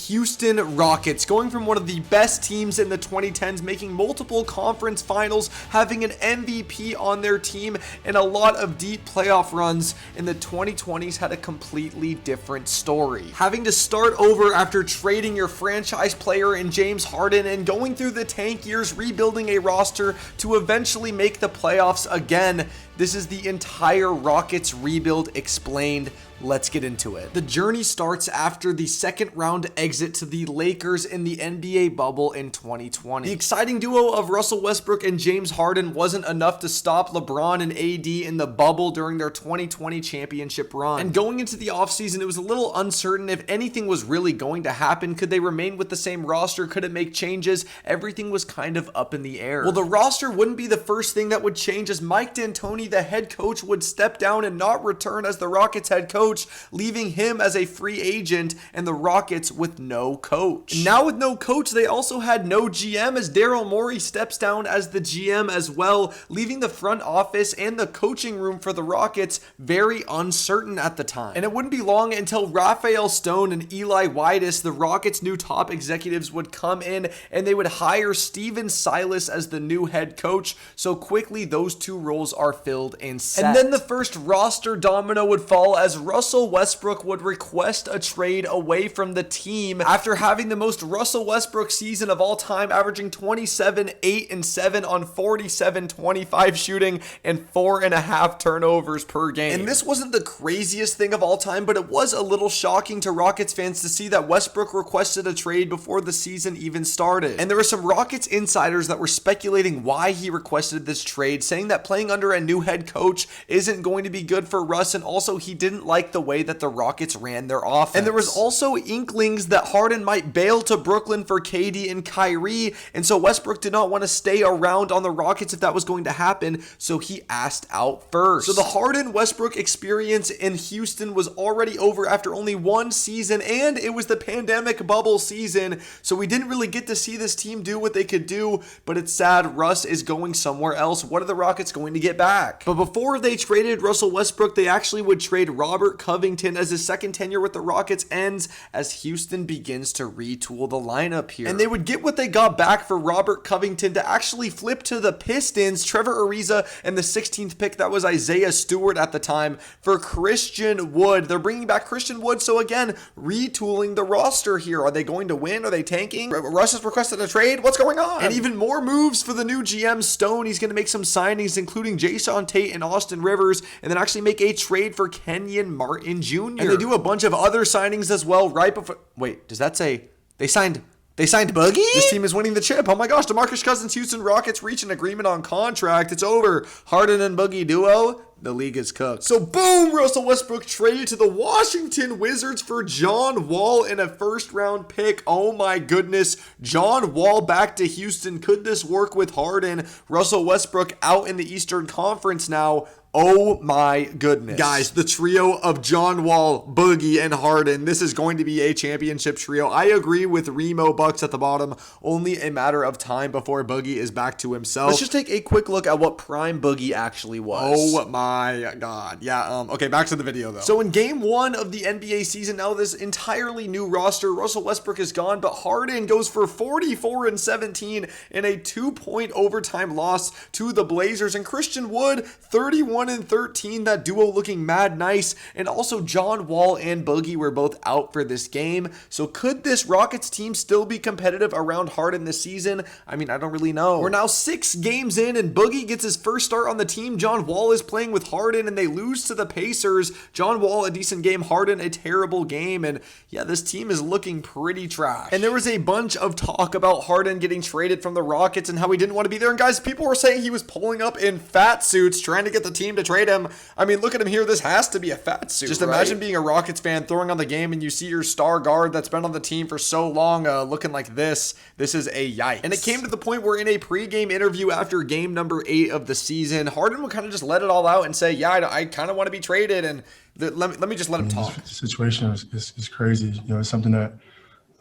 Houston Rockets, going from one of the best teams in the 2010s, making multiple conference finals, having an MVP on their team, and a lot of deep playoff runs in the 2020s, had a completely different story. Having to start over after trading your franchise player in James Harden and going through the tank years, rebuilding a roster to eventually make the playoffs again. This is the entire Rockets rebuild explained. Let's get into it. The journey starts after the second round exit to the Lakers in the NBA bubble in 2020. The exciting duo of Russell Westbrook and James Harden wasn't enough to stop LeBron and AD in the bubble during their 2020 championship run. And going into the offseason, it was a little uncertain if anything was really going to happen. Could they remain with the same roster? Could it make changes? Everything was kind of up in the air. Well, the roster wouldn't be the first thing that would change, as Mike D'Antoni, the head coach, would step down and not return as the Rockets head coach, leaving him as a free agent and the Rockets with no coach. And now with no coach, they also had no GM, as Daryl Morey steps down as the GM as well, leaving the front office and the coaching room for the Rockets very uncertain at the time. And it wouldn't be long until Raphael Stone and Eli Wides, the Rockets' new top executives, would come in and they would hire Steven Silas as the new head coach. So quickly, those two roles are filled and set. And then the first roster domino would fall, as Russell Westbrook would request a trade away from the team after having the most Russell Westbrook season of all time, averaging 27, 8, and 7 on 47, 25 shooting and 4.5 turnovers per game. And this wasn't the craziest thing of all time, but it was a little shocking to Rockets fans to see that Westbrook requested a trade before the season even started. And there were some Rockets insiders that were speculating why he requested this trade, saying that playing under a new head coach isn't going to be good for Russ, and also he didn't like the way that the Rockets ran their offense. And there was also inklings that Harden might bail to Brooklyn for KD and Kyrie, and so Westbrook did not want to stay around on the Rockets if that was going to happen, so he asked out first. So the Harden-Westbrook experience in Houston was already over after only one season, and it was the pandemic bubble season, so we didn't really get to see this team do what they could do, but it's sad Russ is going somewhere else. What are the Rockets going to get back? But before they traded Russell Westbrook, they actually would trade Robert Covington as his second tenure with the Rockets ends, as Houston begins to retool the lineup here. And they would get what they got back for Robert Covington to actually flip to the Pistons, Trevor Ariza, and the 16th pick, that was Isaiah Stewart at the time, for Christian Wood. They're bringing back Christian Wood, so again, retooling the roster here. Are they going to win? Are they tanking? Russ has requested a trade? What's going on? And even more moves for the new GM Stone. He's going to make some signings, including Jason Tate and Austin Rivers, and then actually make a trade for Kenyon Martin Jr. And they do a bunch of other signings as well right before. Wait, does that say they signed Boogie? This team is winning the chip. Oh my gosh, DeMarcus Cousins, Houston Rockets reach an agreement on contract. It's over. Harden and Boogie duo. The league is cooked. So boom, Russell Westbrook traded to the Washington Wizards for John Wall and a first round pick. Oh my goodness. John Wall back to Houston. Could this work with Harden? Russell Westbrook out in the Eastern Conference now. Oh my goodness. Guys, the trio of John Wall, Boogie, and Harden, this is going to be a championship trio. I agree with Remo Bucks at the bottom. Only a matter of time before Boogie is back to himself. Let's just take a quick look at what prime Boogie actually was. Oh my God. Yeah, okay, back to the video though. So in game 1 of the NBA season, now this entirely new roster, Russell Westbrook is gone, but Harden goes for 44 and 17 in a 2-point overtime loss to the Blazers, and Christian Wood, 31 and 13, that duo looking mad nice. And also John Wall and Boogie were both out for this game. So could this Rockets team still be competitive around Harden this season? I mean, I don't really know. We're now 6 games in and Boogie gets his first start on the team. John Wall is playing with Harden and they lose to the Pacers. John Wall, a decent game. Harden, a terrible game. And yeah, this team is looking pretty trash. And there was a bunch of talk about Harden getting traded from the Rockets and how he didn't want to be there. And guys, people were saying he was pulling up in fat suits trying to get the team to trade him. I mean, look at him here. This has to be a fat suit. Just imagine being a Rockets fan throwing on the game and you see your star guard that's been on the team for so long looking like this. This is a yikes. And it came to the point where in a pregame interview after game number 8 of the season, Harden would kind of just let it all out and say, yeah, I kind of want to be traded. And let me just let him talk. The situation is crazy. You know, it's something that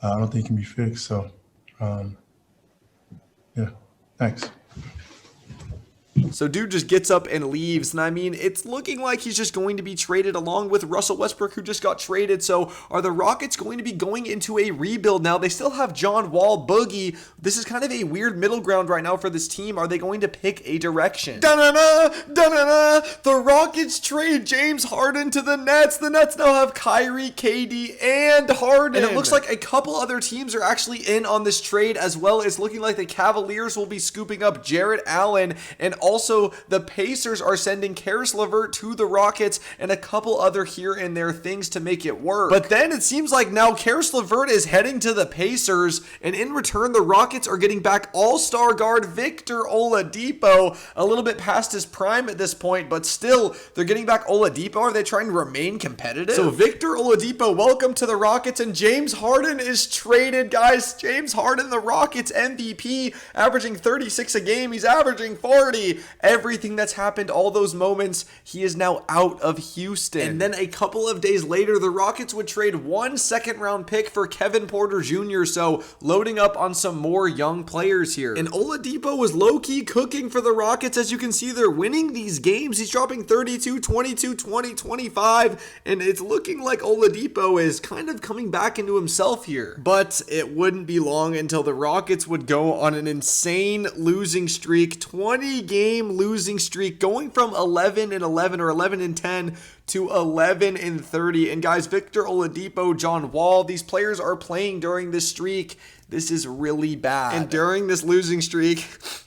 I don't think can be fixed. So, yeah, thanks. So dude just gets up and leaves, and I mean, it's looking like he's just going to be traded along with Russell Westbrook, who just got traded. So are the Rockets going to be going into a rebuild now? They still have John Wall, Boogie. This is kind of a weird middle ground right now for this team. Are they going to pick a direction? Da-na-na, da-na-na. The Rockets trade James Harden to the Nets. The Nets now have Kyrie, KD, and Harden. And it looks like a couple other teams are actually in on this trade as well. It's looking like the Cavaliers will be scooping up Jarrett Allen, and also the Pacers are sending Karis LeVert to the Rockets, and a couple other here and there things to make it work. But then it seems like now Karis LeVert is heading to the Pacers, and in return the Rockets are getting back all-star guard Victor Oladipo, a little bit past his prime at this point, but still they're getting back Oladipo. Are they trying to remain competitive? So Victor Oladipo, welcome to the Rockets, and James Harden is traded, guys. James Harden, the Rockets MVP, averaging 36 a game. He's averaging 40. Everything that's happened, all those moments, he is now out of Houston. And then a couple of days later, the Rockets would trade 1 second-round pick for Kevin Porter Jr., so loading up on some more young players here. And Oladipo was low-key cooking for the Rockets. As you can see, they're winning these games. He's dropping 32, 22, 20, 25, and it's looking like Oladipo is kind of coming back into himself here. But it wouldn't be long until the Rockets would go on an insane losing streak, 20-game losing streak, going from 11-11 or 11-10 to 11-30. And guys, Victor Oladipo, John Wall, these players are playing during this streak. This is really bad. And during this losing streak,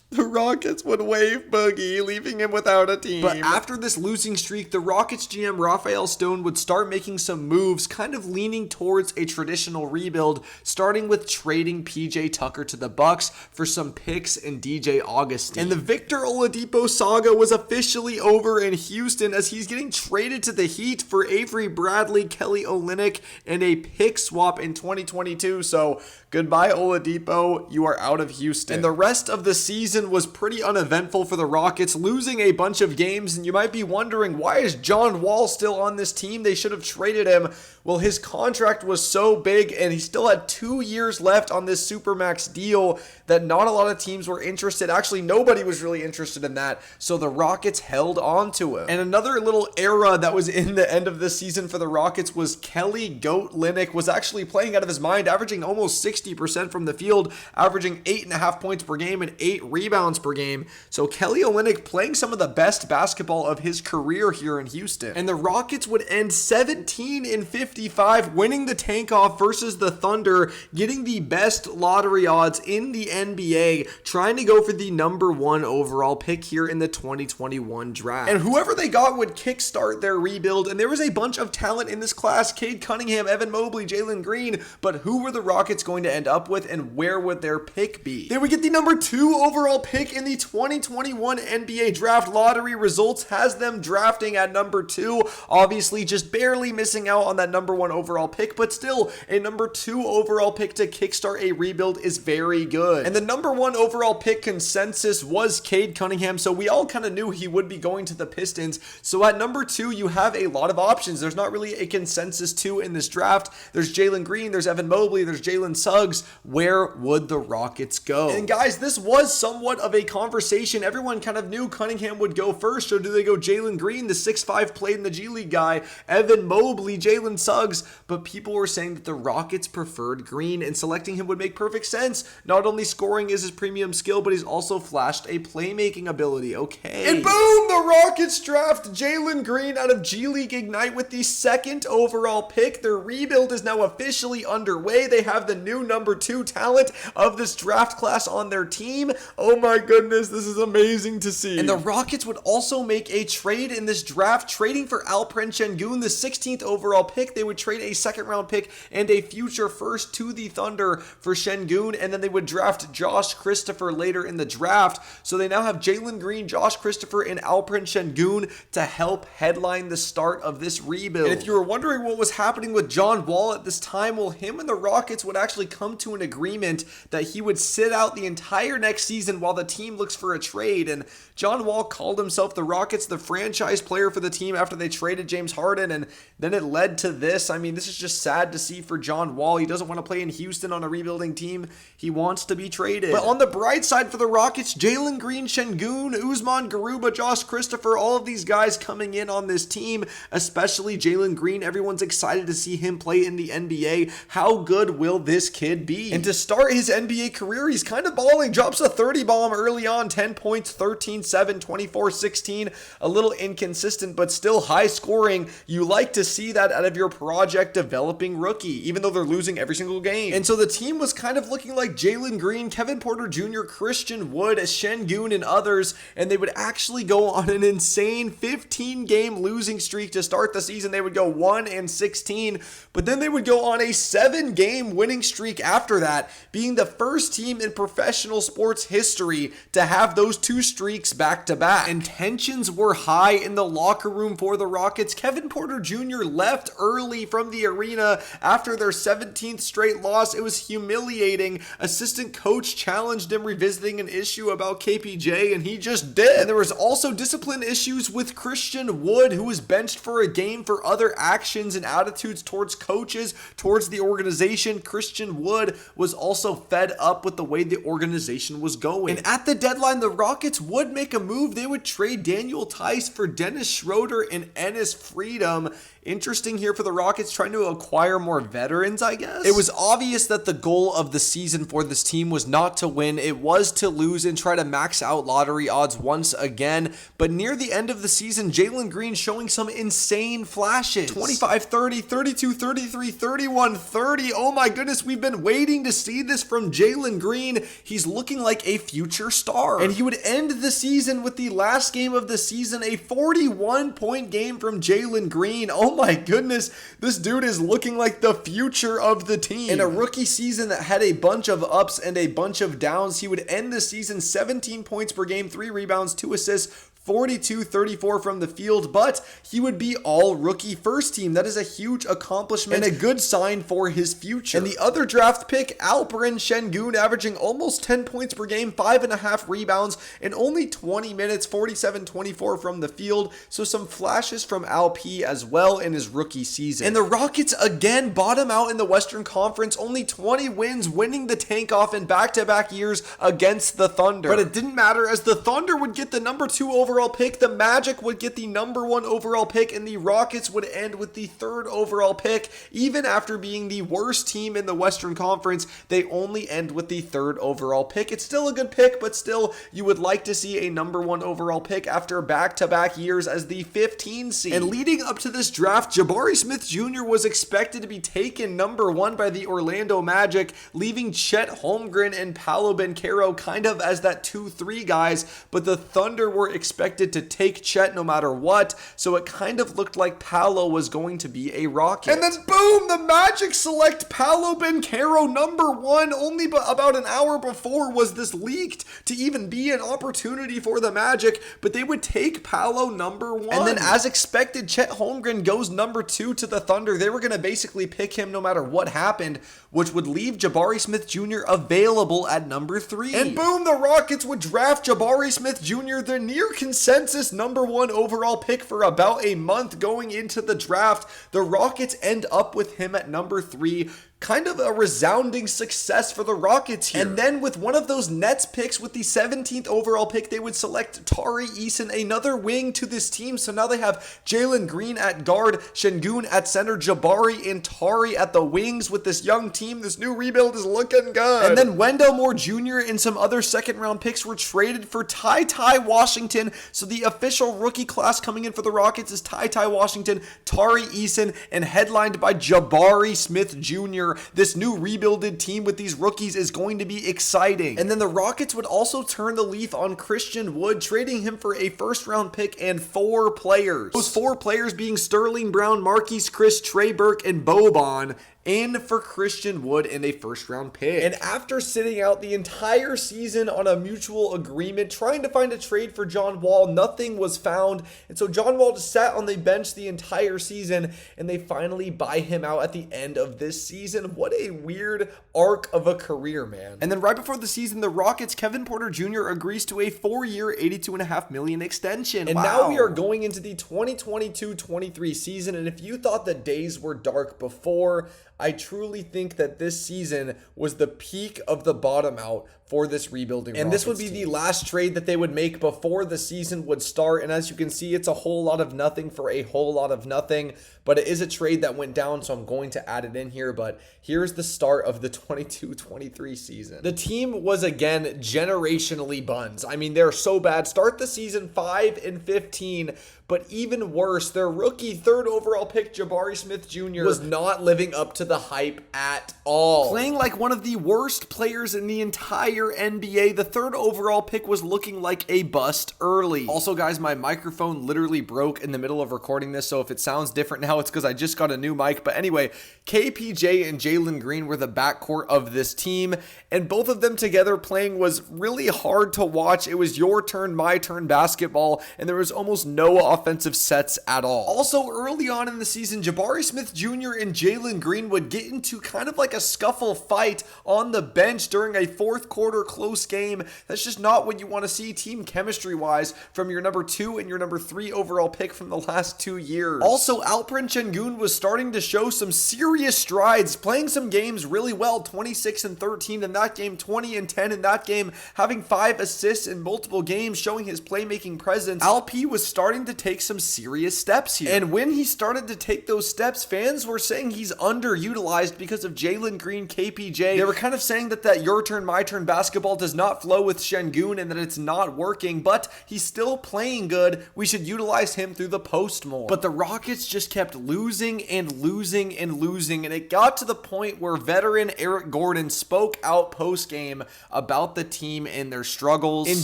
the Rockets would waive Boogie, leaving him without a team. But after this losing streak, the Rockets GM Rafael Stone would start making some moves, kind of leaning towards a traditional rebuild, starting with trading PJ Tucker to the Bucks for some picks and DJ Augustine. And the Victor Oladipo saga was officially over in Houston, as he's getting traded to the Heat for Avery Bradley, Kelly Olynyk, and a pick swap in 2022. So goodbye, Oladipo. You are out of Houston. And the rest of the season was pretty uneventful for the Rockets, losing a bunch of games. And you might be wondering, why is John Wall still on this team? They should have traded him. Well, his contract was so big, and he still had 2 years left on this Supermax deal that not a lot of teams were interested. Actually, nobody was really interested in that. So the Rockets held on to him. And another little era that was in the end of this season for the Rockets was Kelly Goat Olynyk was actually playing out of his mind, averaging almost 60% from the field, averaging 8.5 points per game and 8 rebounds per game. So Kelly Olynyk playing some of the best basketball of his career here in Houston. And the Rockets would end 17-55, winning the tank off versus the Thunder, getting the best lottery odds in the NBA, trying to go for the #1 overall pick here in the 2021 draft. And whoever they got would kickstart their rebuild, and there was a bunch of talent in this class: Cade Cunningham, Evan Mobley, Jalen Green. But who were the Rockets going to end up with, and where would their pick be? They would get the #2 overall pick in the 2021 NBA draft. Lottery results has them drafting at #2, obviously just barely missing out on that #1 overall pick, but still a #2 overall pick to kickstart a rebuild is very good. And the #1 overall pick consensus was Cade Cunningham, so we all kind of knew he would be going to the Pistons. So at #2, you have a lot of options. There's not really a consensus 2 in this draft. There's Jalen Green, there's Evan Mobley, there's Jalen Suggs. Where would the Rockets go? And guys, this was somewhat of a conversation. Everyone kind of knew Cunningham would go first, or do they go Jalen Green, the 6'5" played in the G League guy, Evan Mobley, Jalen Suggs? But people were saying that the Rockets preferred Green, and selecting him would make perfect sense. Not only scoring is his premium skill, but he's also flashed a playmaking ability. Okay. And boom, the Rockets draft Jalen Green out of G League Ignite with the 2nd overall pick. Their rebuild is now officially underway. They have the new #2 talent of this draft class on their team. Oh my goodness, this is amazing to see. And the Rockets would also make a trade in this draft, trading for Alperen Şengün, the 16th overall pick. They would trade a 2nd-round pick and a future first to the Thunder for Şengün, and then they would draft Josh Christopher later in the draft. So they now have Jalen Green, Josh Christopher, and Alperen Şengün to help headline the start of this rebuild. And if you were wondering what was happening with John Wall at this time, well, him and the Rockets would actually come to an agreement that he would sit out the entire next season while the team looks for a trade. And John Wall called himself the Rockets, the franchise player for the team after they traded James Harden, and then it led to this. this. I mean, this is just sad to see for John Wall. He doesn't want to play in Houston on a rebuilding team. He wants to be traded. But on the bright side for the Rockets, Jalen Green, Şengün, Usman Garuba, Josh Christopher, all of these guys coming in on this team, especially Jalen Green. Everyone's excited to see him play in the NBA. How good will this kid be? And to start his NBA career, he's kind of balling. Drops a 30 bomb early on, 10 points, 13-7, 24-16. A little inconsistent, but still high scoring. You like to see that out of your project developing rookie, even though they're losing every single game. And so the team was kind of looking like Jalen Green, Kevin Porter Jr., Christian Wood, Şengün, and others, and they would actually go on an insane 15-game losing streak to start the season. They would go 1-16, but then they would go on a 7-game winning streak after that, being the first team in professional sports history to have those two streaks back to back. And tensions were high in the locker room for the Rockets. Kevin Porter Jr. left early from the arena after their 17th straight loss. It was humiliating. Assistant coach challenged him revisiting an issue about KPJ, and he just did. And there was also discipline issues with Christian Wood, who was benched for a game for other actions and attitudes towards coaches, towards the organization. Christian Wood was also fed up with the way the organization was going. And at the deadline, the Rockets would make a move. They would trade Daniel Tice for Dennis Schroeder and Enes Freedom. Interesting here for the Rockets, trying to acquire more veterans, I guess. It was obvious that the goal of the season for this team was not to win. It was to lose and try to max out lottery odds once again. But near the end of the season, Jalen Green showing some insane flashes. 25-30, 32-33, 31-30. Oh my goodness, we've been waiting to see this from Jalen Green. He's looking like a future star. And he would end the season with the last game of the season, a 41-point game from Jalen Green. Oh my goodness, this dude is looking like the future of the team. In a rookie season that had a bunch of ups and a bunch of downs, he would end the season 17 points per game, 3 rebounds, 2 assists, 42-34 from the field, but he would be all rookie first team. That is a huge accomplishment and a good sign for his future. And the other draft pick, Alperen Şengün, averaging almost 10 points per game, 5.5 rebounds, and only 20 minutes, 47-24 from the field. So some flashes from Alp as well in his rookie season. And the Rockets again bottom out in the Western Conference, only 20 wins, winning the tank off in back-to-back years against the Thunder. But it didn't matter, as the Thunder would get the number 2 overall pick, the Magic would get the number 1 overall pick, and the Rockets would end with the 3rd overall pick. Even after being the worst team in the Western Conference, they only end with the 3rd overall pick. It's still a good pick, but still, you would like to see a number 1 overall pick after back-to-back years as the 15 seed. And leading up to this draft, Jabari Smith Jr. was expected to be taken number 1 by the Orlando Magic, leaving Chet Holmgren and Paolo Banchero kind of as that 2-3 guys, but the Thunder were expected to take Chet no matter what, so it kind of looked like Paolo was going to be a Rocket. And then boom, the Magic select Paolo Banchero number 1. Only about an hour before was this leaked to even be an opportunity for the Magic, but they would take Paolo number 1. And then as expected, Chet Holmgren goes number 2 to the Thunder. They were going to basically pick him no matter what happened, which would leave Jabari Smith Jr. available at number 3. And boom, the Rockets would draft Jabari Smith Jr., the near consensus number 1 overall pick for about a month going into the draft. The Rockets end up with him at number 3. Kind of a resounding success for the Rockets here. And then with one of those Nets picks with the 17th overall pick, they would select Tari Eason, another wing to this team. So now they have Jalen Green at guard, Şengün at center, Jabari and Tari at the wings with this young team. This new rebuild is looking good. And then Wendell Moore Jr. and some other second-round picks were traded for Ty Washington. So the official rookie class coming in for the Rockets is Ty Washington, Tari Eason, and headlined by Jabari Smith Jr. This new rebuilded team with these rookies is going to be exciting. And then the Rockets would also turn the leaf on Christian Wood, trading him for a first-round pick and 4 players. Those 4 players being Sterling Brown, Marquise Chris, Trey Burke, and Boban. in for Christian Wood and a first-round pick. And after sitting out the entire season on a mutual agreement, trying to find a trade for John Wall, nothing was found. And so John Wall just sat on the bench the entire season, and they finally buy him out at the end of this season. What a weird arc of a career, man. And then right before the season, the Rockets' Kevin Porter Jr. agrees to a 4-year, $82.5 million extension. And now we are going into the 2022-23 season, and if you thought the days were dark before, I truly think that this season was the peak of the bottom out for this rebuilding Rockets. And this would be the last trade that they would make before the season would start. And as you can see, it's a whole lot of nothing for a whole lot of nothing. But it is a trade that went down, so I'm going to add it in here. But here's the start of the 22-23 season. The team was, again, generationally buns. I mean, they're so bad. Start the season 5-15. But even worse, their rookie third overall pick, Jabari Smith Jr., was not living up to the hype at all. Playing like one of the worst players in the entire NBA, the third overall pick was looking like a bust early. Also, guys, my microphone literally broke in the middle of recording this, so if it sounds different now, it's because I just got a new mic. But anyway, KPJ and Jalen Green were the backcourt of this team, and both of them together playing was really hard to watch. It was your turn, my turn basketball, and there was almost no offensive sets at all. Also, early on in the season, Jabari Smith Jr. and Jalen Green would get into kind of like a scuffle fight on the bench during a fourth quarter close game. That's just not what you want to see team chemistry wise from your number 2 and your number 3 overall pick from the last 2 years. Also, Alperen Şengün was starting to show some serious strides, playing some games really well, 26-13 in that game, 20-10 in that game, having 5 assists in multiple games, showing his playmaking presence. Alp was starting to take some serious steps here. And when he started to take those steps, fans were saying he's underutilized because of Jalen Green, KPJ. They were kind of saying that your turn, my turn basketball does not flow with Şengün and that it's not working, but he's still playing good. We should utilize him through the post more. But the Rockets just kept losing and losing and losing, and it got to the point where veteran Eric Gordon spoke out post-game about the team and their struggles in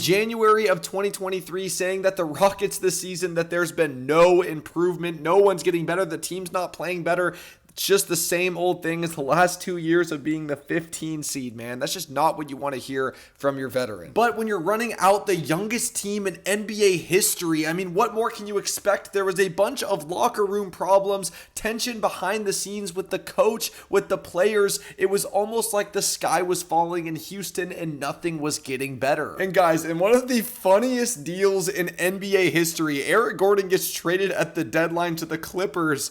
January of 2023, saying that the Rockets this season, that there's been no improvement, no one's getting better, the team's not playing better. It's just the same old thing as the last 2 years of being the 15 seed, man. That's just not what you want to hear from your veteran. But when you're running out the youngest team in NBA history, I mean, what more can you expect? There was a bunch of locker room problems, tension behind the scenes with the coach, with the players. It was almost like the sky was falling in Houston and nothing was getting better. And guys, in one of the funniest deals in NBA history, Eric Gordon gets traded at the deadline to the Clippers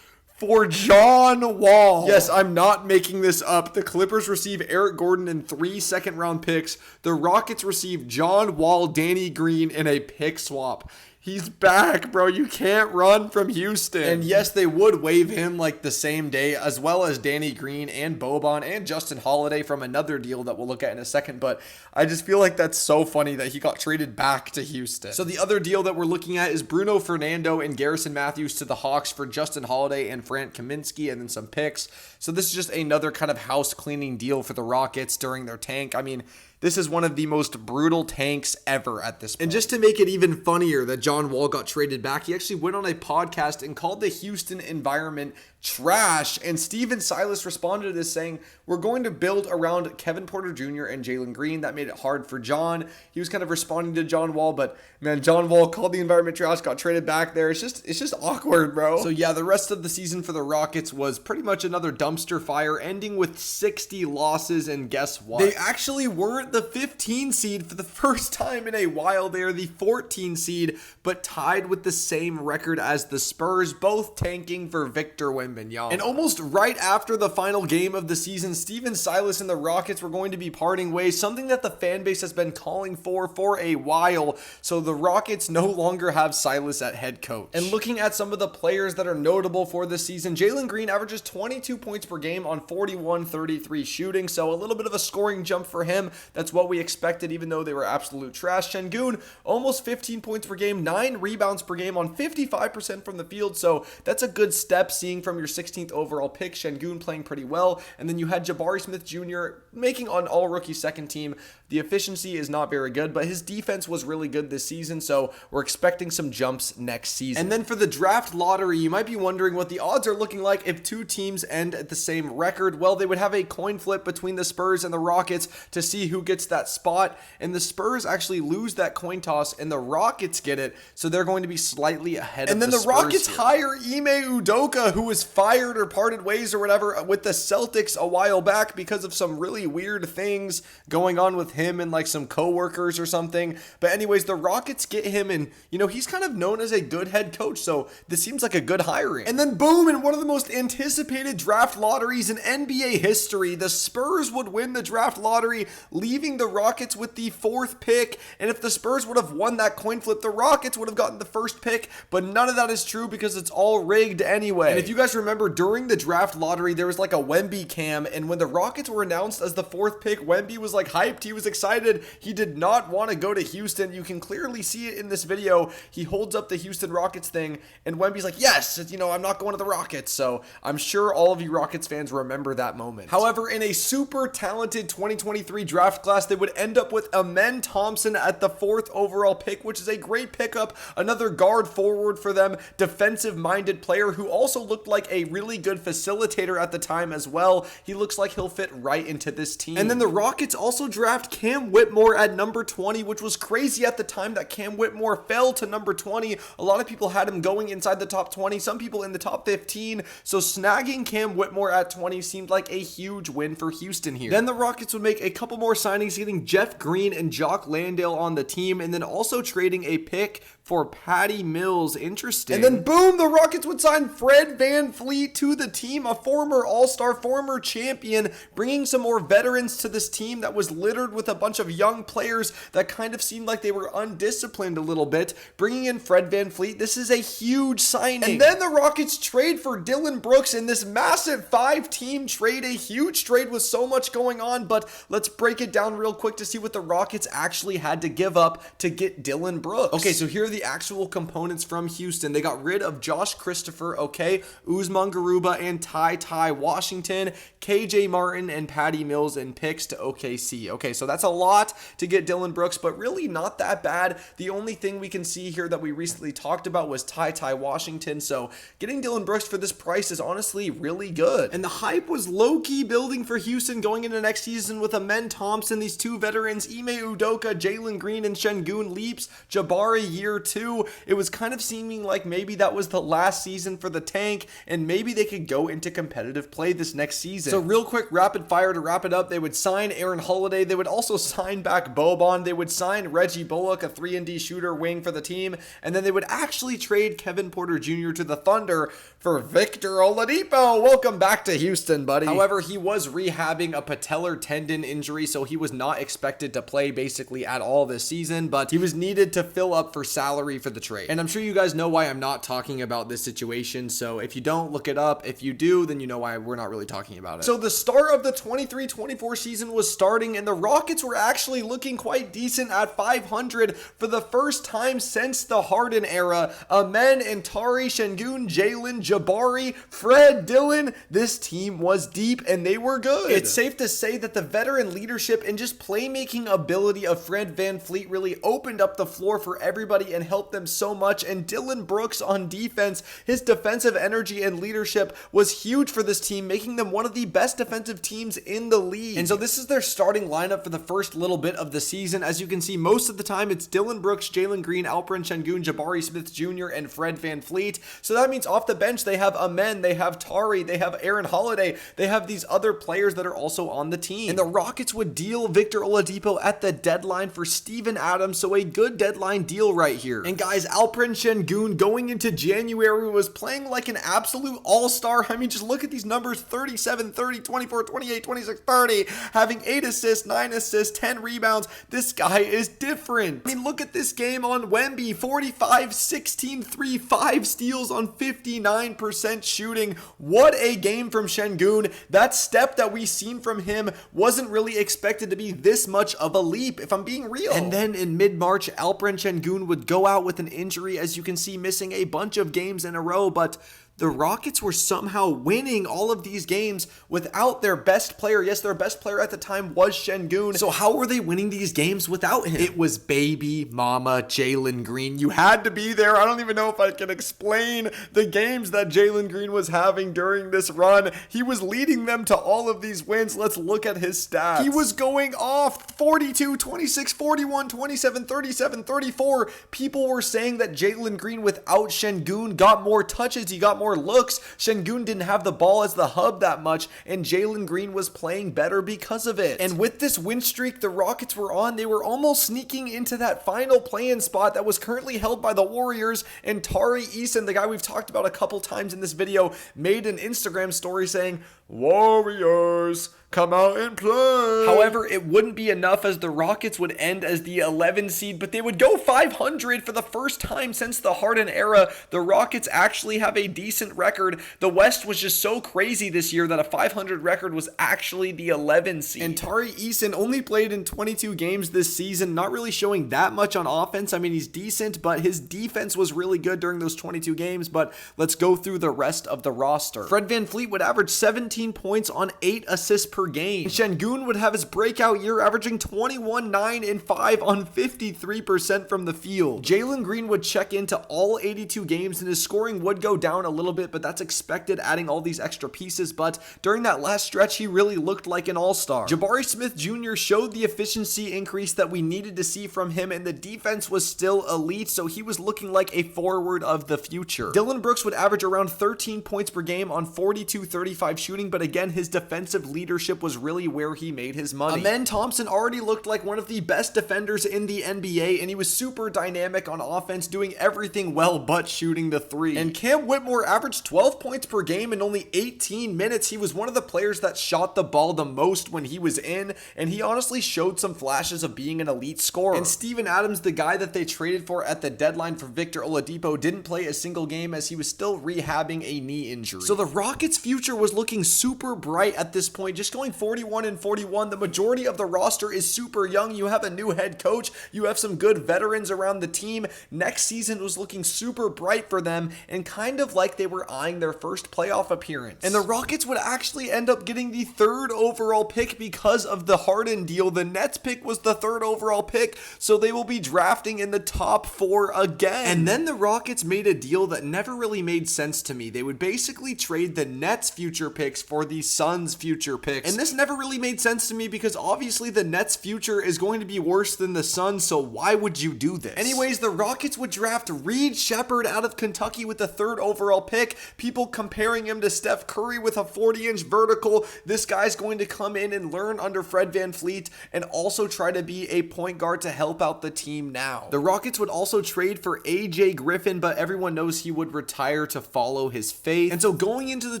for John Wall. Yes, I'm not making this up. The Clippers receive Eric Gordon and 3 second-round picks. The Rockets receive John Wall, Danny Green in a pick swap. He's back, bro. You can't run from Houston. And yes, they would waive him like the same day, as well as Danny Green and Boban and Justin Holiday from another deal that we'll look at in a second. But I just feel like that's so funny that he got traded back to Houston. So the other deal that we're looking at is Bruno Fernando and Garrison Matthews to the Hawks for Justin Holiday and Frank Kaminsky and then some picks. So this is just another kind of house cleaning deal for the Rockets during their tank. I mean, this is one of the most brutal tanks ever at this point. And just to make it even funnier that John Wall got traded back, he actually went on a podcast and called the Houston environment trash. And Steven Silas responded to this saying, we're going to build around Kevin Porter Jr. and Jalen Green. That made it hard for John. He was kind of responding to John Wall, but man, John Wall called the environment trash, got traded back there. It's just awkward, bro. So yeah, the rest of the season for the Rockets was pretty much another dumpster fire, ending with 60 losses. And guess what? They actually weren't the 15 seed for the first time in a while. They are the 14 seed, but tied with the same record as the Spurs, both tanking for Victor Wembanyama. And almost right after the final game of the season, Steven Silas and the Rockets were going to be parting ways, something that the fan base has been calling for a while. So the Rockets no longer have Silas at head coach. And looking at some of the players that are notable for this season, Jalen Green averages 22 points per game on 41-33 shooting, so a little bit of a scoring jump for him. That's That's what we expected, even though they were absolute trash. Şengün, almost 15 points per game, 9 rebounds per game on 55% from the field. So that's a good step, seeing from your 16th overall pick, Şengün playing pretty well. And then you had Jabari Smith Jr. making an all-rookie second team. The efficiency is not very good, but his defense was really good this season, so we're expecting some jumps next season. And then for the draft lottery, you might be wondering what the odds are looking like if two teams end at the same record. Well, they would have a coin flip between the Spurs and the Rockets to see who gets that spot, and the Spurs actually lose that coin toss, and the Rockets get it, so they're going to be slightly ahead of the Spurs. And then the Rockets hire Ime Udoka, who was fired or parted ways or whatever with the Celtics a while back because of some really weird things going on with him and like some coworkers or something. But anyways, the Rockets get him, and he's kind of known as a good head coach, so this seems like a good hiring. And then boom, in one of the most anticipated draft lotteries in NBA history, the Spurs would win the draft lottery, leaving the Rockets with the 4th pick. And if the Spurs would have won that coin flip, the Rockets would have gotten the 1st pick, but none of that is true because it's all rigged anyway. And if you guys remember, during the draft lottery, there was like a Wemby cam, and when the Rockets were announced as the 4th pick, Wemby was like hyped, he was excited, he did not want to go to Houston. You can clearly see it in this video. He holds up the Houston Rockets thing, and Wemby's like, yes, I'm not going to the Rockets. So I'm sure all of you Rockets fans remember that moment. However, in a super talented 2023 draft class, they would end up with Amen Thompson at the 4th overall pick, which is a great pickup. Another guard forward for them, defensive-minded player who also looked like a really good facilitator at the time as well. He looks like he'll fit right into this team. And then the Rockets also draft Cam Whitmore at number 20, which was crazy at the time that Cam Whitmore fell to number 20. A lot of people had him going inside the top 20, some people in the top 15. So snagging Cam Whitmore at 20 seemed like a huge win for Houston here. Then the Rockets would make a couple more signings, getting Jeff Green and Jock Landale on the team, and then also trading a pick for Patty Mills. Interesting. And then boom, the Rockets would sign Fred VanVleet to the team, a former All-Star, former champion, bringing some more veterans to this team that was littered with a bunch of young players that kind of seemed like they were undisciplined a little bit. Bringing in Fred VanVleet, this is a huge signing. And then the Rockets trade for Dillon Brooks in this massive 5-team trade, a huge trade with so much going on, but let's break it down real quick to see what the Rockets actually had to give up to get Dillon Brooks. Okay, so here are the actual components from Houston. They got rid of Josh Christopher, okay, Usman Garuba and Ty Washington, KJ Martin and Patty Mills, and picks to OKC. Okay, so that's a lot to get Dillon Brooks, but really not that bad. The only thing we can see here that we recently talked about was Ty Washington, so getting Dillon Brooks for this price is honestly really good. And the hype was low-key building for Houston going into next season with Amen Thompson, these two veterans, Ime Udoka, Jalen Green, and Şengün Leaps, Jabari year 2. It was kind of seeming like maybe that was the last season for the tank, and maybe they could go into competitive play this next season. So real quick, rapid fire to wrap it up, they would sign Aaron Holiday, they would also sign back Boban, they would sign Reggie Bullock, a 3-and-D shooter wing for the team, and then they would actually trade Kevin Porter Jr. to the Thunder for Victor Oladipo. Welcome back to Houston, buddy. However, he was rehabbing a patellar tendon injury, so he was not expected to play basically at all this season, but he was needed to fill up for salary for the trade. And I'm sure you guys know why I'm not talking about this situation, so if you don't, look it up. If you do, then you know why we're not really talking about it. So the start of the 23-24 season was starting, and the Rockets were actually looking quite decent at 500 for the first time since the Harden era. Amen, Antari, Şengün, Jalen, Jabari, Fred, Dillon, this team was deep and they were good. It's safe to say that the veteran leadership and just playmaking ability of Fred VanVleet really opened up the floor for everybody and helped them so much. And Dillon Brooks on defense, his defensive energy and leadership was huge for this team, making them one of the best defensive teams in the league. And so this is their starting lineup for the first little bit of the season. As you can see, most of the time it's Dillon Brooks, Jalen Green, Alperen Şengün, Jabari Smith Jr., and Fred VanVleet. So that means off the bench they have Amen, they have Tari, they have Aaron Holiday, they have these other players that are also on the team. And the Rockets would deal Victor Oladipo at the deadline for Steven Adams, so a good deadline deal right here. here. And guys, Alperen Şengün going into January was playing like an absolute all-star. I mean, just look at these numbers: 37, 30, 24, 28, 26, 30, having 8 assists, 9 assists, 10 rebounds. This guy is different. I mean, look at this game on Wemby: 45, 16, 3, 5 steals on 59% shooting. What a game from Şengün. That step that we seen from him wasn't really expected to be this much of a leap, if I'm being real. And then in mid-March, Alperen Şengün would go out with an injury, as you can see, missing a bunch of games in a row, but the Rockets were somehow winning all of these games without their best player. Yes, their best player at the time was Şengün. So how were they winning these games without him? It was baby mama Jalen Green. You had to be there. I don't even know if I can explain the games that Jalen Green was having during this run. He was leading them to all of these wins. Let's look at his stats. He was going off: 42, 26, 41, 27, 37, 34. People were saying that Jalen Green without Şengün got more touches. He got more looks. Şengün didn't have the ball as the hub that much, and Jalen Green was playing better because of it. And with this win streak the Rockets were on, they were almost sneaking into that final play-in spot that was currently held by the Warriors. And Tari Eason, the guy we've talked about a couple times in this video, made an Instagram story saying, "Warriors, come out and play." However, it wouldn't be enough, as the Rockets would end as the 11 seed, but they would go 500 for the first time since the Harden era. The Rockets actually have a decent record. The West was just so crazy this year that a 500 record was actually the 11 seed. And Tari Eason only played in 22 games this season, not really showing that much on offense. I mean, he's decent, but his defense was really good during those 22 games. But let's go through the rest of the roster. Fred VanVleet would average 17 points on 8 assists per game. Şengün would have his breakout year, averaging 21, 9, and 5 on 53% from the field. Jalen Green would check into all 82 games, and his scoring would go down a little bit, but that's expected adding all these extra pieces. But during that last stretch, he really looked like an all-star. Jabari Smith Jr. showed the efficiency increase that we needed to see from him, and the defense was still elite, so he was looking like a forward of the future. Dillon Brooks would average around 13 points per game on 42-35 shooting, but again, his defensive leadership was really where he made his money. Amen Thompson already looked like one of the best defenders in the NBA, and he was super dynamic on offense, doing everything well but shooting the three. And Cam Whitmore averaged 12 points per game in only 18 minutes. He was one of the players that shot the ball the most when he was in, and he honestly showed some flashes of being an elite scorer. And Steven Adams, the guy that they traded for at the deadline for Victor Oladipo, didn't play a single game as he was still rehabbing a knee injury. So the Rockets' future was looking super bright at this point, just going 41-41. The majority of the roster is super young. You have a new head coach. You have some good veterans around the team. Next season was looking super bright for them, and kind of like they were eyeing their first playoff appearance. And the Rockets would actually end up getting the 3rd overall pick because of the Harden deal. The Nets pick was the 3rd overall pick, so they will be drafting in the top 4 again. And then the Rockets made a deal that never really made sense to me. They would basically trade the Nets' future picks for the Suns' future picks. And this never really made sense to me because obviously the Nets' future is going to be worse than the Suns, so why would you do this? Anyways, the Rockets would draft Reed Shepherd out of Kentucky with the 3rd overall pick. People comparing him to Steph Curry with a 40-inch vertical. This guy's going to come in and learn under Fred VanVleet and also try to be a point guard to help out the team now. The Rockets would also trade for AJ Griffin, but everyone knows he would retire to follow his fate. And so going into the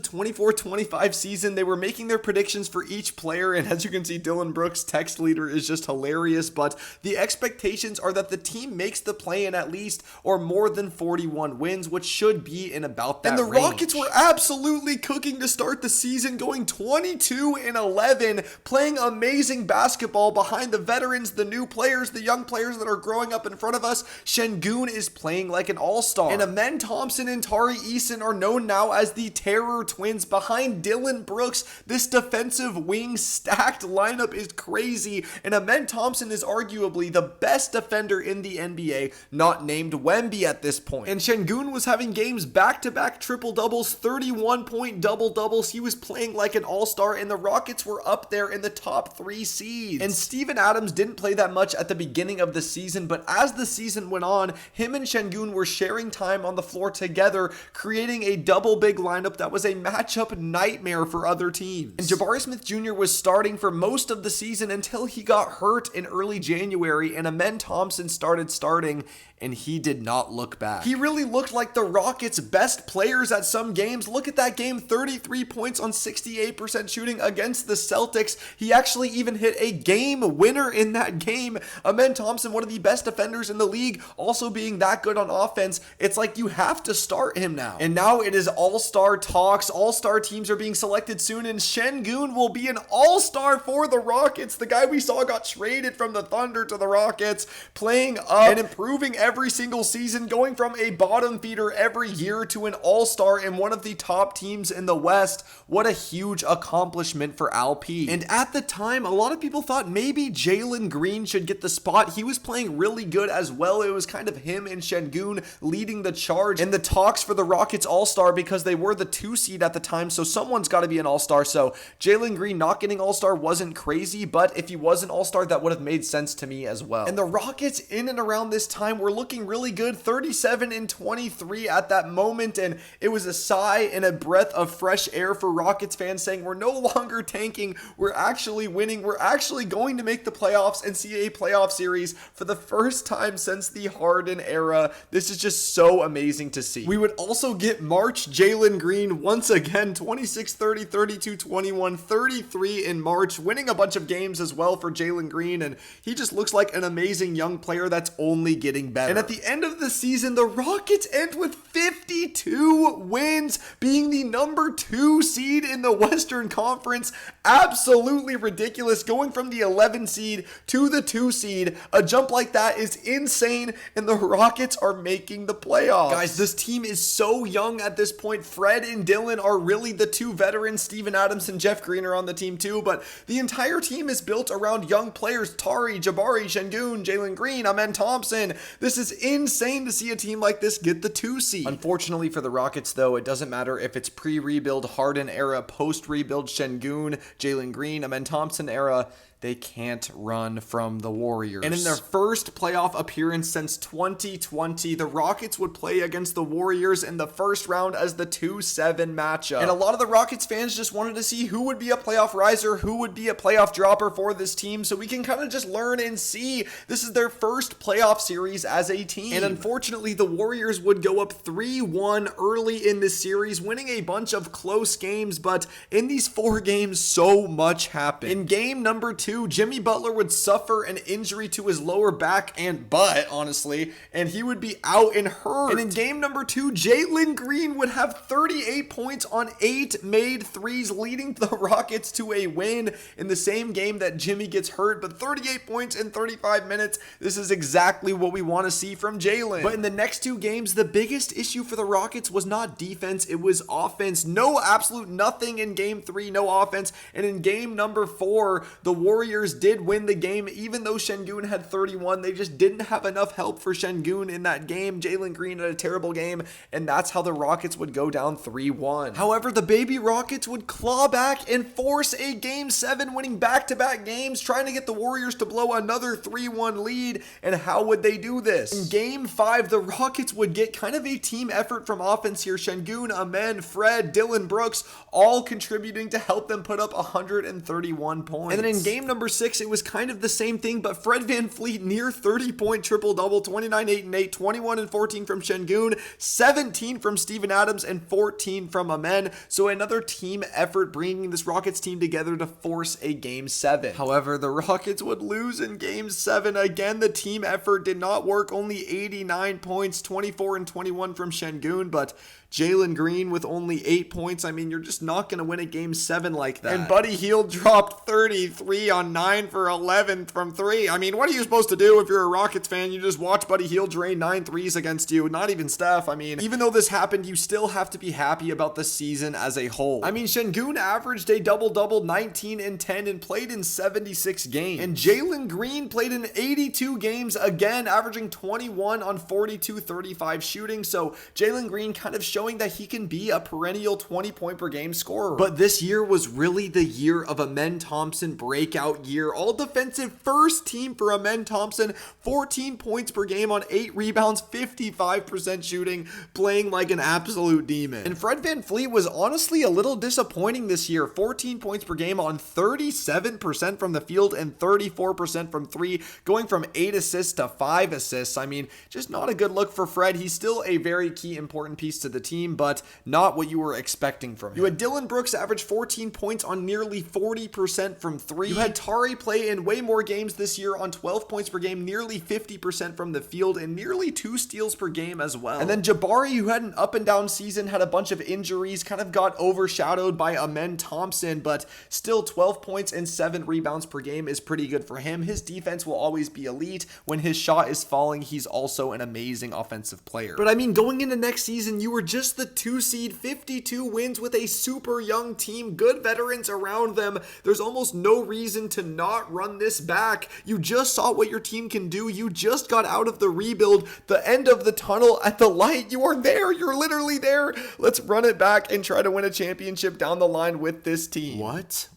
24-25 season, they were making their predictions for each player, and as you can see, Dillon Brooks' text leader is just hilarious, but the expectations are that the team makes the play-in at least or more than 41 wins, which should be in about that range. And the Rockets were absolutely cooking to start the season, going 22-11, playing amazing basketball behind the veterans, the new players, the young players that are growing up in front of us. Şengün is playing like an all-star, and Amen Thompson and Tari Eason are known now as the Terror Twins behind Dillon Brooks. This defensive wing stacked lineup is crazy, and Amen Thompson is arguably the best defender in the NBA, not named Wemby at this point. And Şengün was having games back-to-back triple-doubles, 31-point double-doubles. He was playing like an all-star, and the Rockets were up there in the top 3 seeds. And Steven Adams didn't play that much at the beginning of the season, but as the season went on, him and Şengün were sharing time on the floor together, creating a double big lineup that was a matchup nightmare nightmare for other teams. And Jabari Smith Jr. was starting for most of the season until he got hurt in early January, and Amen Thompson starting, and he did not look back. He really looked like the Rockets' best players at some games. Look at that game, 33 points on 68% shooting against the Celtics. He actually even hit a game winner in that game. Amen Thompson, one of the best defenders in the league, also being that good on offense. It's like you have to start him now. And now it is all-star talks. All-star teams are being selected soon, and Şengün will be an all-star for the Rockets. The guy we saw got traded from the Thunder to the Rockets, playing up and improving every single season, going from a bottom feeder every year to an all-star in one of the top teams in the West. What a huge accomplishment for Alp. And at the time, a lot of people thought maybe Jalen Green should get the spot. He was playing really good as well. It was kind of him and Şengün leading the charge in the talks for the Rockets all-star because they were the 2 seed at the time, so someone's got to be an all-star. So Jalen Green not getting all-star wasn't crazy, but if he was an all-star, that would have made sense to me as well. And the Rockets in and around this time were looking really good, 37-23 at that moment, and it was a sigh and a breath of fresh air for Rockets fans saying we're no longer tanking, we're actually winning, we're actually going to make the playoffs and see a playoff series for the first time since the Harden era. This is just so amazing to see. We would also get March Jalen Green once again, 26-30, 32-21, 33 in March, winning a bunch of games as well for Jalen Green, and he just looks like an amazing young player that's only getting better. And at the end of the season, the Rockets end with 52 wins, being the number 2 seed in the Western Conference. Absolutely ridiculous, going from the 11 seed to the 2 seed. A jump like that is insane, and the Rockets are making the playoffs. Guys, this team is so young at this point. Fred and Dylan are really the 2 veterans. Steven Adams and Jeff Green are on the team too, but the entire team is built around young players. Tari, Jabari, Şengün, Jalen Green, Amen Thompson. This is insane to see a team like this get the 2 seed. Unfortunately for the Rockets, though, it doesn't matter if it's pre-rebuild, Harden era, post-rebuild, Şengün, Jalen Green, Amen Thompson era. They can't run from the Warriors. And in their first playoff appearance since 2020, the Rockets would play against the Warriors in the first round as the 2-7 matchup. And a lot of the Rockets fans just wanted to see who would be a playoff riser, who would be a playoff dropper for this team, so we can kind of just learn and see. This is their first playoff series as a team. And unfortunately, the Warriors would go up 3-1 early in this series, winning a bunch of close games, but in these 4 games, so much happened. In game number 2, Jimmy Butler would suffer an injury to his lower back and butt, honestly, and he would be out and hurt. And in game number 2, Jalen Green would have 38 points on 8 made threes, leading the Rockets to a win in the same game that Jimmy gets hurt. But 38 points in 35 minutes, this is exactly what we want to see from Jalen. But in the next 2 games, the biggest issue for the Rockets was not defense, it was offense. No absolute nothing in game 3, no offense. And in game number 4, the Warriors did win the game, even though Şengün had 31. They just didn't have enough help for Şengün in that game. Jalen Green had a terrible game, and that's how the Rockets would go down 3-1. However, the baby Rockets would claw back and force a game 7, winning back-to-back games, trying to get the Warriors to blow another 3-1 lead. And how would they do this? In game 5, the Rockets would get kind of a team effort from offense here. Şengün, Amen, Fred, Dylan Brooks, all contributing to help them put up 131 points. And then in game number 6, it was kind of the same thing, but Fred VanVleet near 30-point triple-double, 29, 8, and 8, 21 and 14 from Şengün, 17 from Steven Adams, and 14 from Amen. So another team effort bringing this Rockets team together to force a game 7. However, the Rockets would lose in game 7. Again, the team effort did not work, only 89 points, 24 and 21 from Şengün, but Jalen Green with only 8 points. I mean, you're just not going to win a game 7 like that. And Buddy Hield dropped 33 on 9 for 11 from 3. I mean, what are you supposed to do if you're a Rockets fan? You just watch Buddy Hield drain 9 threes against you. Not even Steph. I mean, even though this happened, you still have to be happy about the season as a whole. I mean, Şengün averaged a double-double, 19 and 10, and played in 76 games. And Jalen Green played in 82 games, again, averaging 21 on 42, 35 shooting. So Jalen Green kind of showed showing that he can be a perennial 20-point per game scorer. But this year was really the year of Amen Thompson breakout year. All defensive first team for Amen Thompson, 14 points per game on 8 rebounds, 55% shooting, playing like an absolute demon. And Fred VanVleet was honestly a little disappointing this year. 14 points per game on 37% from the field and 34% from 3, going from 8 assists to 5 assists. I mean, just not a good look for Fred. He's still a very key important piece to the team, but not what you were expecting from him. You had Dylan Brooks average 14 points on nearly 40% from 3. You had Tari play in way more games this year on 12 points per game, nearly 50% from the field, and nearly 2 steals per game as well. And then Jabari, who had an up and down season, had a bunch of injuries, kind of got overshadowed by Amen Thompson, but still 12 points and 7 rebounds per game is pretty good for him. His defense will always be elite. When his shot is falling, he's also an amazing offensive player. But I mean, going into next season, you were just the 2 seed, 52 wins with a super young team, good veterans around them. There's almost no reason to not run this back. You just saw what your team can do. You just got out of the rebuild, the end of the tunnel at the light. You are there. You're literally there. Let's run it back and try to win a championship down the line with this team. What?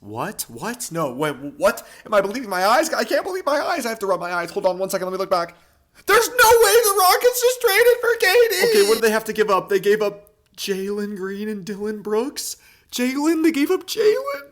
No, wait, what? Am I believing my eyes? I can't believe my eyes. I have to rub my eyes. Hold on one second. Let me look back. There's no way the Rockets just traded for KD. Okay, what do they have to give up? They gave up Jalen Green and Dylan Brooks. They gave up Jalen.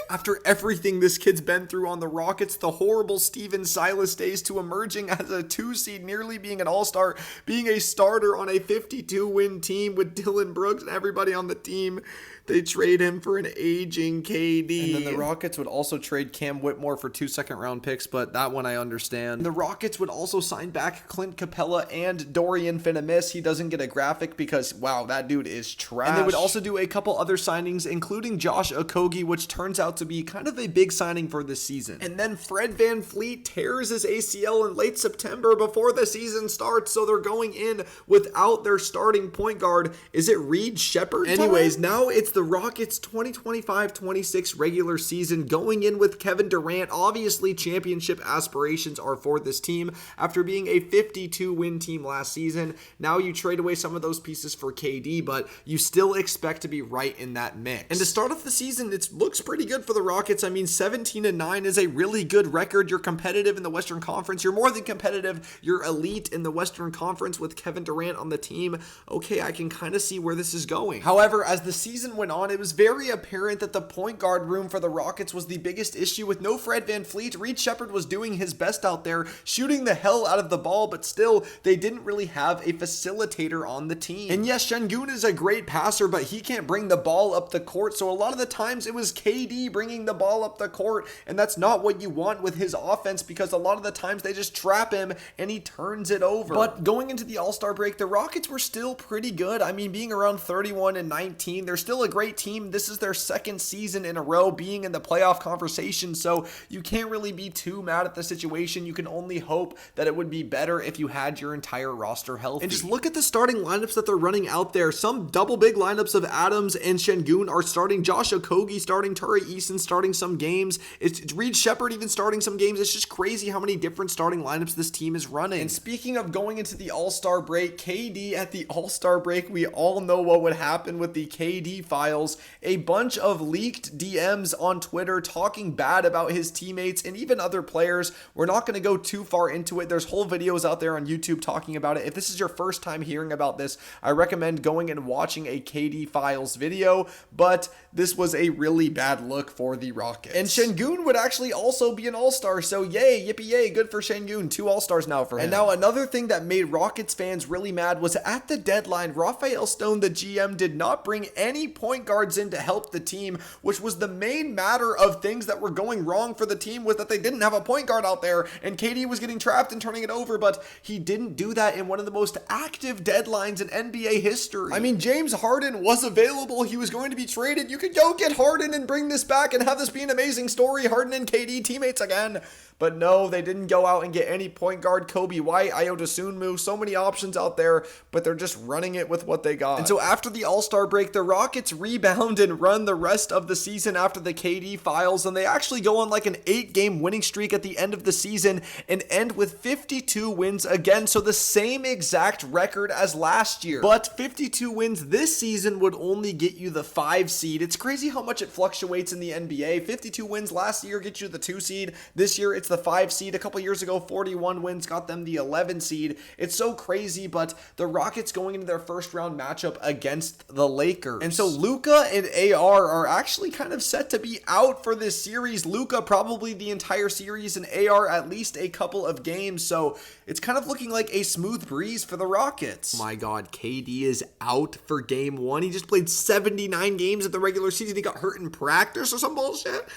After everything this kid's been through on the Rockets, the horrible Steven Silas days to emerging as a 2 seed, nearly being an all-star, being a starter on a 52-win team with Dylan Brooks and everybody on the team, they trade him for an aging KD. And then the Rockets would also trade Cam Whitmore for 2 second-round picks, but that one I understand. The Rockets would also sign back Clint Capella and Dorian Finney-Smith. He doesn't get a graphic because, wow, that dude is trash. And they would also do a couple other signings, including Josh Okogie, which turns out to be kind of a big signing for this season. And then Fred VanVleet tears his ACL in late September before the season starts, so they're going in without their starting point guard. Is it Reed Shepherd? Anyways, now it's the Rockets 2025-26 regular season, going in with Kevin Durant. Obviously, championship aspirations are for this team after being a 52-win team last season. Now you trade away some of those pieces for KD, but you still expect to be right in that mix. And to start off the season, it looks pretty good for the Rockets. I mean, 17-9 is a really good record. You're competitive in the Western Conference. You're more than competitive. You're elite in the Western Conference with Kevin Durant on the team. Okay, I can kind of see where this is going. However, as the season went on, it was very apparent that the point guard room for the Rockets was the biggest issue. With no Fred VanVleet, Reed Shepherd was doing his best out there, shooting the hell out of the ball, but still, they didn't really have a facilitator on the team. And yes, Şengün is a great passer, but he can't bring the ball up the court, so a lot of the times it was KD bringing the ball up the court, and that's not what you want with his offense, because a lot of the times they just trap him and he turns it over. But going into the All-Star break, the Rockets were still pretty good. I mean, being around 31-19, they're still a great team. This is their second season in a row being in the playoff conversation, so you can't really be too mad at the situation. You can only hope that it would be better if you had your entire roster healthy. And just look at the starting lineups that they're running out there. Some double big lineups of Adams and Şengün are starting. Josh Okogie starting, Tari Eason starting some games. It's Reed Shepherd even starting some games. It's just crazy how many different starting lineups this team is running. And speaking of going into the All-Star break, KD at the All-Star break, we all know what would happen with the KD files. A bunch of leaked DMs on Twitter talking bad about his teammates and even other players. We're not going to go too far into it. There's whole videos out there on YouTube talking about it. If this is your first time hearing about this, I recommend going and watching a KD files video, but this was a really bad look for the Rockets. And Şengün would actually also be an all-star, so yay, yippee yay, good for Şengün. 2 all-stars now for him. And now another thing that made Rockets fans really mad was at the deadline, Rafael Stone, the GM, did not bring any point guards in to help the team, which was the main matter of things that were going wrong for the team, was that they didn't have a point guard out there, and KD was getting trapped and turning it over, but he didn't do that in one of the most active deadlines in NBA history. I mean, James Harden was available. He was going to be traded. You could go get Harden and bring this back and have this be an amazing story. Harden and KD teammates again. But no, they didn't go out and get any point guard. Kobe White, Ayo Dosunmu, so many options out there, but they're just running it with what they got. And so after the All-Star break, the Rockets rebound and run the rest of the season after the KD files, and they actually go on like an 8-game winning streak at the end of the season and end with 52 wins again, so the same exact record as last year. But 52 wins this season would only get you the 5 seed. It's crazy how much it fluctuates in the NBA. 52 wins last year gets you the 2 seed. This year it's the 5 seed. A couple years ago, 41 wins got them the 11 seed. It's so crazy, but the Rockets going into their first round matchup against the Lakers. And so Luka and AR are actually kind of set to be out for this series. Luka probably the entire series and AR at least a couple of games. So it's kind of looking like a smooth breeze for the Rockets. Oh my God, KD is out for game 1. He just played 79 games at the regular season. He got hurt in practice or some bullshit.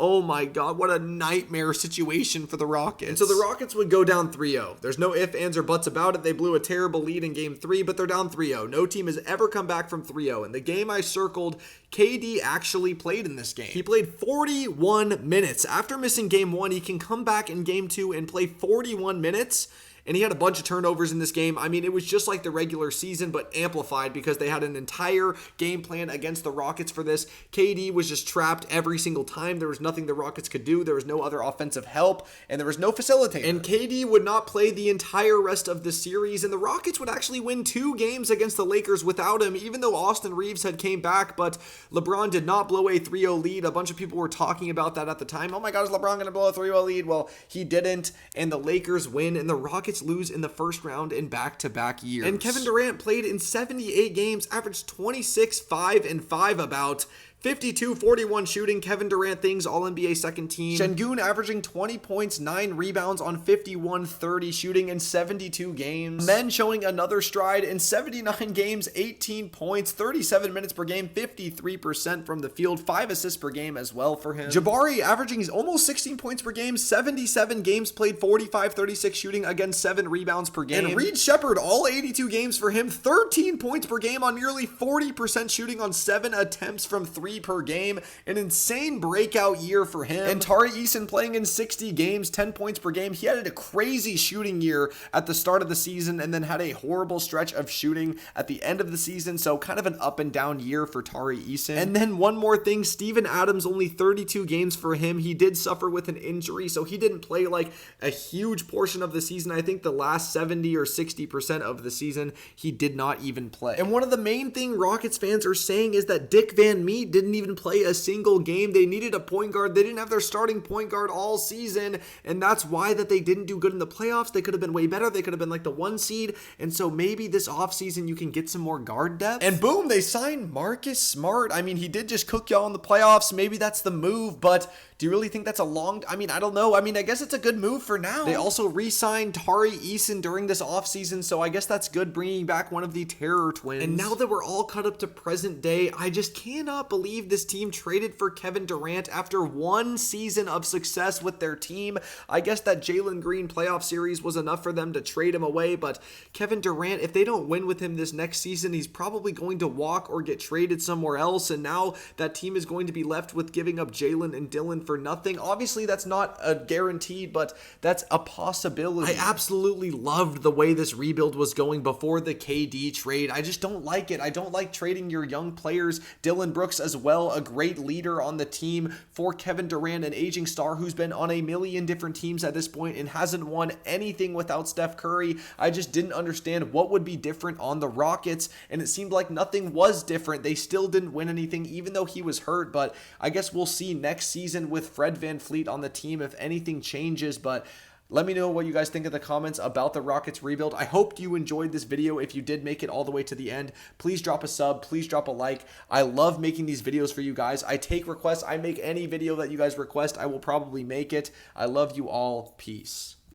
Oh my God, what a nightmare situation for the Rockets. And so the Rockets would go down 3-0. There's no ifs, ands, or buts about it. They blew a terrible lead in game 3, but they're down 3-0. No team has ever come back from 3-0. In the game I circled, KD actually played in this game. He played 41 minutes. After missing game 1, he can come back in game 2 and play 41 minutes. And he had a bunch of turnovers in this game. I mean, it was just like the regular season, but amplified because they had an entire game plan against the Rockets for this. KD was just trapped every single time. There was nothing the Rockets could do. There was no other offensive help, and there was no facilitator. And KD would not play the entire rest of the series, and the Rockets would actually win 2 games against the Lakers without him, even though Austin Reeves had came back, but LeBron did not blow a 3-0 lead. A bunch of people were talking about that at the time. Oh my God, is LeBron going to blow a 3-0 lead? Well, he didn't, and the Lakers win, and the Rockets lose in the first round in back-to-back years. And Kevin Durant played in 78 games, averaged 26, 5, and 5 about. 52, 41 shooting, Kevin Durant things, All-NBA second team. Şengün averaging 20 points, 9 rebounds on 51, 30 shooting in 72 games. Men showing another stride in 79 games, 18 points, 37 minutes per game, 53% from the field, 5 assists per game as well for him. Jabari averaging almost 16 points per game, 77 games played, 45, 36 shooting, again 7 rebounds per game. And Reed Shepherd, all 82 games for him, 13 points per game on nearly 40% shooting on 7 attempts from 3 per game. An insane breakout year for him. And Tari Eason playing in 60 games, 10 points per game. He had a crazy shooting year at the start of the season and then had a horrible stretch of shooting at the end of the season. So kind of an up and down year for Tari Eason. And then one more thing, Steven Adams, only 32 games for him. He did suffer with an injury, so he didn't play like a huge portion of the season. I think the last 70 or 60% of the season, he did not even play. And one of the main thing Rockets fans are saying is that Dick Van Meet didn't even play a single game. They needed a point guard. They didn't have their starting point guard all season, and that's why that they didn't do good in the playoffs. They could have been way better. They could have been like the 1 seed, and so maybe this offseason you can get some more guard depth. And boom, they signed Marcus Smart. I mean, he did just cook y'all in the playoffs. Maybe that's the move, but do you really think that's a long... I mean, I don't know. I mean, I guess it's a good move for now. They also re-signed Tari Eason during this offseason, so I guess that's good, bringing back one of the Terror Twins. And now that we're all caught up to present day, I just cannot believe this team traded for Kevin Durant after 1 season of success with their team. I guess that Jalen Green playoff series was enough for them to trade him away, but Kevin Durant, if they don't win with him this next season, he's probably going to walk or get traded somewhere else, and now that team is going to be left with giving up Jalen and Dylan for nothing. Obviously, that's not a guaranteed, but that's a possibility. I absolutely loved the way this rebuild was going before the KD trade. I just don't like it. I don't like trading your young players. Dylan Brooks as well, a great leader on the team, for Kevin Durant, an aging star who's been on a million different teams at this point and hasn't won anything without Steph Curry. I just didn't understand what would be different on the Rockets, and it seemed like nothing was different. They still didn't win anything, even though he was hurt, but I guess we'll see next season with Fred VanVleet on the team if anything changes. But let me know what you guys think in the comments about the Rockets rebuild. I hope you enjoyed this video. If you did make it all the way to the end, please drop a sub, please drop a like. I love making these videos for you guys. I take requests. I make any video that you guys request. I will probably make it. I love you all. Peace.